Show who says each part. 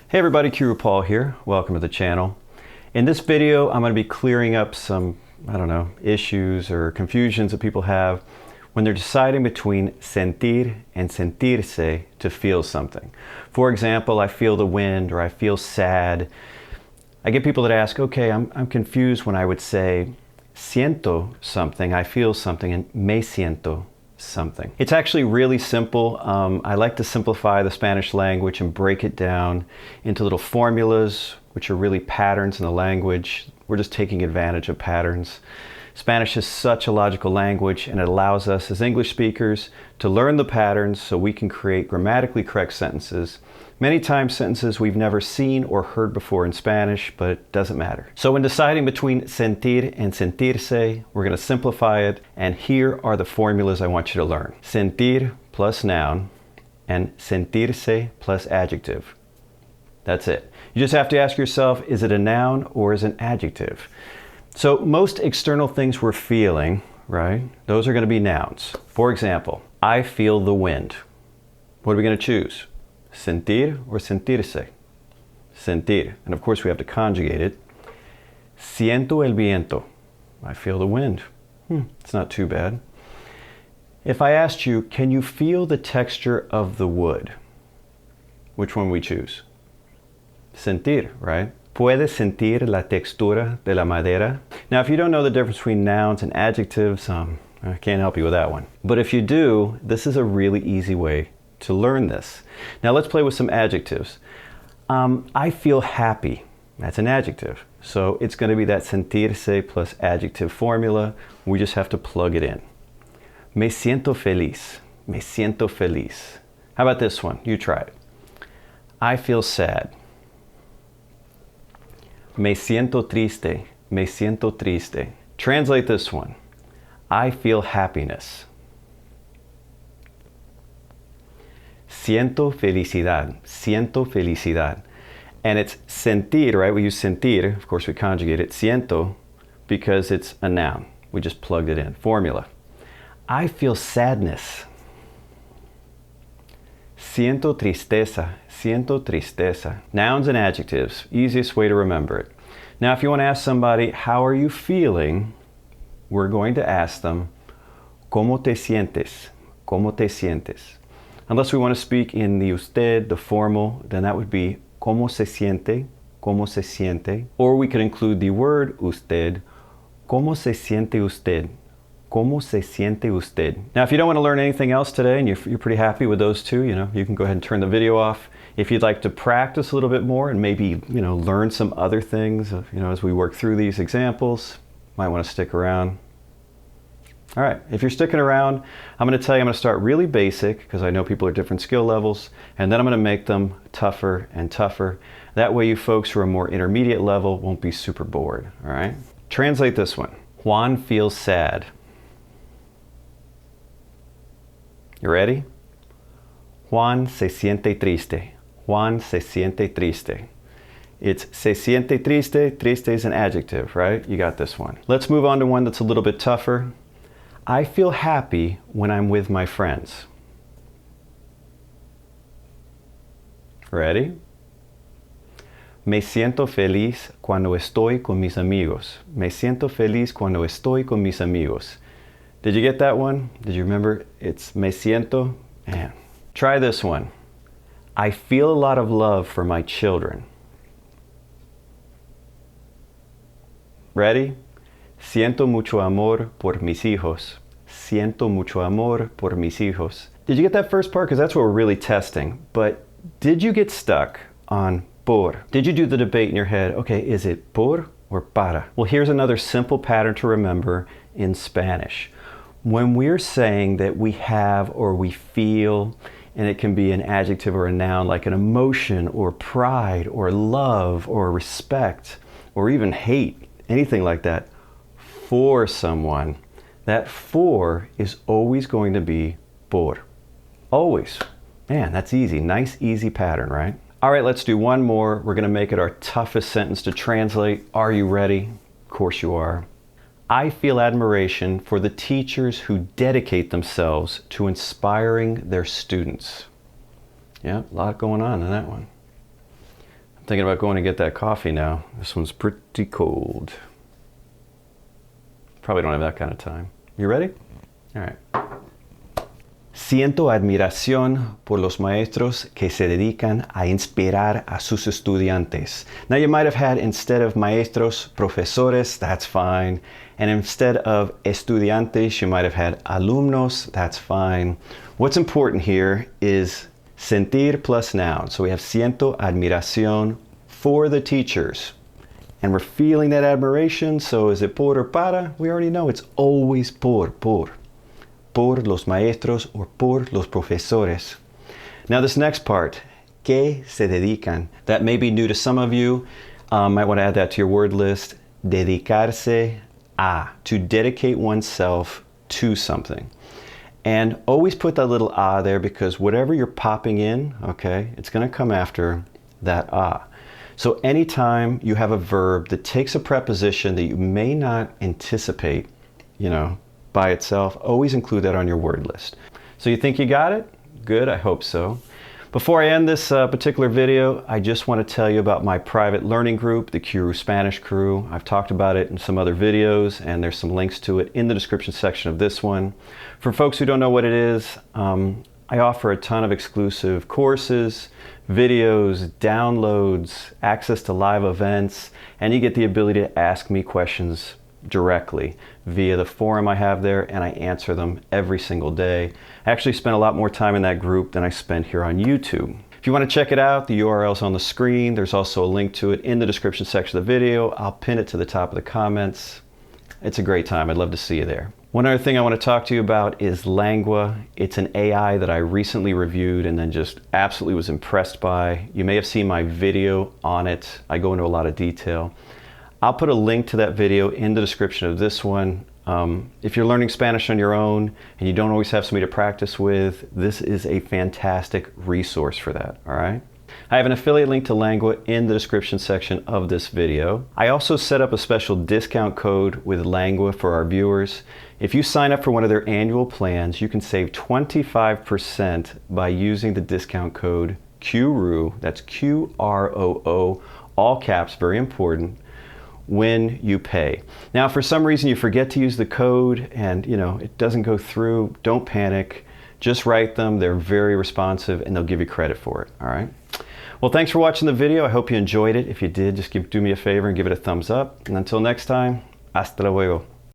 Speaker 1: Hey everybody, Qroo here. Welcome to the channel. In this video, I'm going to be clearing up some, issues or confusions that people have when they're deciding between sentir and sentirse to feel something. For example, I feel the wind or I feel sad. I get people that ask, okay, I'm confused when I would say siento something, I feel something, and me siento something. It's actually really simple. I like to simplify the Spanish language and break it down into little formulas, which are really patterns in the language. We're just taking advantage of patterns. Spanish is such a logical language, and it allows us as English speakers to learn the patterns so we can create grammatically correct sentences. Many times sentences we've never seen or heard before in Spanish, but it doesn't matter. So when deciding between sentir and sentirse, we're going to simplify it, and here are the formulas I want you to learn. Sentir plus noun and sentirse plus adjective. That's it. You just have to ask yourself, is it a noun or is it an adjective? So most external things we're feeling, right, those are going to be nouns. For example, I feel the wind. What are we going to choose? Sentir or sentirse? Sentir. And of course we have to conjugate it. Siento el viento. I feel the wind. It's not too bad. If I asked you, can you feel the texture of the wood? Which one we choose? Sentir, right? Puedes sentir la textura de la madera. Now if you don't know the difference between nouns and adjectives, I can't help you with that one. But if you do, this is a really easy way to learn this. Now let's play with some adjectives. I feel happy. That's an adjective. So it's going to be that sentirse plus adjective formula. We just have to plug it in. Me siento feliz. Me siento feliz. How about this one? You try it. I feel sad. Me siento triste. Me siento triste. Translate this one. I feel happiness. Siento felicidad. Siento felicidad. And it's sentir, right? We use sentir. Of course, we conjugate it. Siento because it's a noun. We just plugged it in. Formula. I feel sadness. Siento tristeza. Siento tristeza. Nouns and adjectives. Easiest way to remember it. Now, if you want to ask somebody, how are you feeling? We're going to ask them, ¿Cómo te sientes? ¿Cómo te sientes? Unless we want to speak in the usted, the formal, then that would be ¿Cómo se siente? ¿Cómo se siente? Or we could include the word usted. ¿Cómo se siente usted? ¿Cómo se siente usted? Now, if you don't want to learn anything else today and you're pretty happy with those two, you can go ahead and turn the video off. If you'd like to practice a little bit more and maybe, learn some other things, as we work through these examples, might want to stick around. All right, if you're sticking around, I'm going to tell you I'm going to start really basic because I know people are different skill levels, and then I'm going to make them tougher and tougher. That way you folks who are more intermediate level won't be super bored, all right? Translate this one. Juan feels sad. You ready? Juan se siente triste. Juan se siente triste. It's se siente triste. Triste is an adjective, right? You got this one. Let's move on to one that's a little bit tougher. I feel happy when I'm with my friends. Ready? Me siento feliz cuando estoy con mis amigos. Me siento feliz cuando estoy con mis amigos. Did you get that one? Did you remember? It's me siento. Man. Try this one. I feel a lot of love for my children. Ready? Siento mucho amor por mis hijos. Siento mucho amor por mis hijos. Did you get that first part? Because that's what we're really testing. But did you get stuck on por? Did you do the debate in your head? Okay, is it por or para? Well, here's another simple pattern to remember in Spanish. When we're saying that we have or we feel, and it can be an adjective or a noun like an emotion or pride or love or respect or even hate, anything like that, for someone, that for is always going to be por. Always. Man, that's easy. Nice, easy pattern, right? All right, let's do one more. We're going to make it our toughest sentence to translate. Are you ready? Of course you are. I feel admiration for the teachers who dedicate themselves to inspiring their students. Yeah, a lot going on in that one. Thinking about going to get that coffee now. This one's pretty cold. Probably don't have that kind of time. You ready? All right. Siento admiración por los maestros que se dedican a inspirar a sus estudiantes. Now you might have had, instead of maestros, profesores, that's fine. And instead of estudiantes, you might have had alumnos, that's fine. What's important here is sentir plus noun. So we have siento admiración for the teachers. And we're feeling that admiration, so is it por or para? We already know it's always por. Por los maestros or por los profesores. Now this next part, que se dedican. That may be new to some of you. Might want to add that to your word list. Dedicarse a, to dedicate oneself to something. And always put that little a there, because whatever you're popping in, okay, it's going to come after that a. So anytime you have a verb that takes a preposition that you may not anticipate, by itself, always include that on your word list. So you think you got it? Good, I hope so. Before I end this particular video, I just want to tell you about my private learning group, the Qroo Spanish Crew. I've talked about it in some other videos, and there's some links to it in the description section of this one. For folks who don't know what it is, I offer a ton of exclusive courses, videos, downloads, access to live events, and you get the ability to ask me questions directly via the forum I have there, and I answer them every single day. I actually spend a lot more time in that group than I spend here on YouTube. If you want to check it out, the URL's on the screen. There's also a link to it in the description section of the video. I'll pin it to the top of the comments. It's a great time. I'd love to see you there. One other thing I want to talk to you about is Langua. It's an AI that I recently reviewed and then just absolutely was impressed by. You may have seen my video on it. I go into a lot of detail. I'll put a link to that video in the description of this one. If you're learning Spanish on your own and you don't always have somebody to practice with, this is a fantastic resource for that, all right? I have an affiliate link to Langua in the description section of this video. I also set up a special discount code with Langua for our viewers. If you sign up for one of their annual plans, you can save 25% by using the discount code Qroo, that's Qroo, all caps, very important, when you pay. Now, for some reason you forget to use the code and it doesn't go through, don't panic. Just write them. They're very responsive and they'll give you credit for it, all right? Well, thanks for watching the video. I hope you enjoyed it. If you did, just do me a favor and give it a thumbs up. And until next time, hasta luego.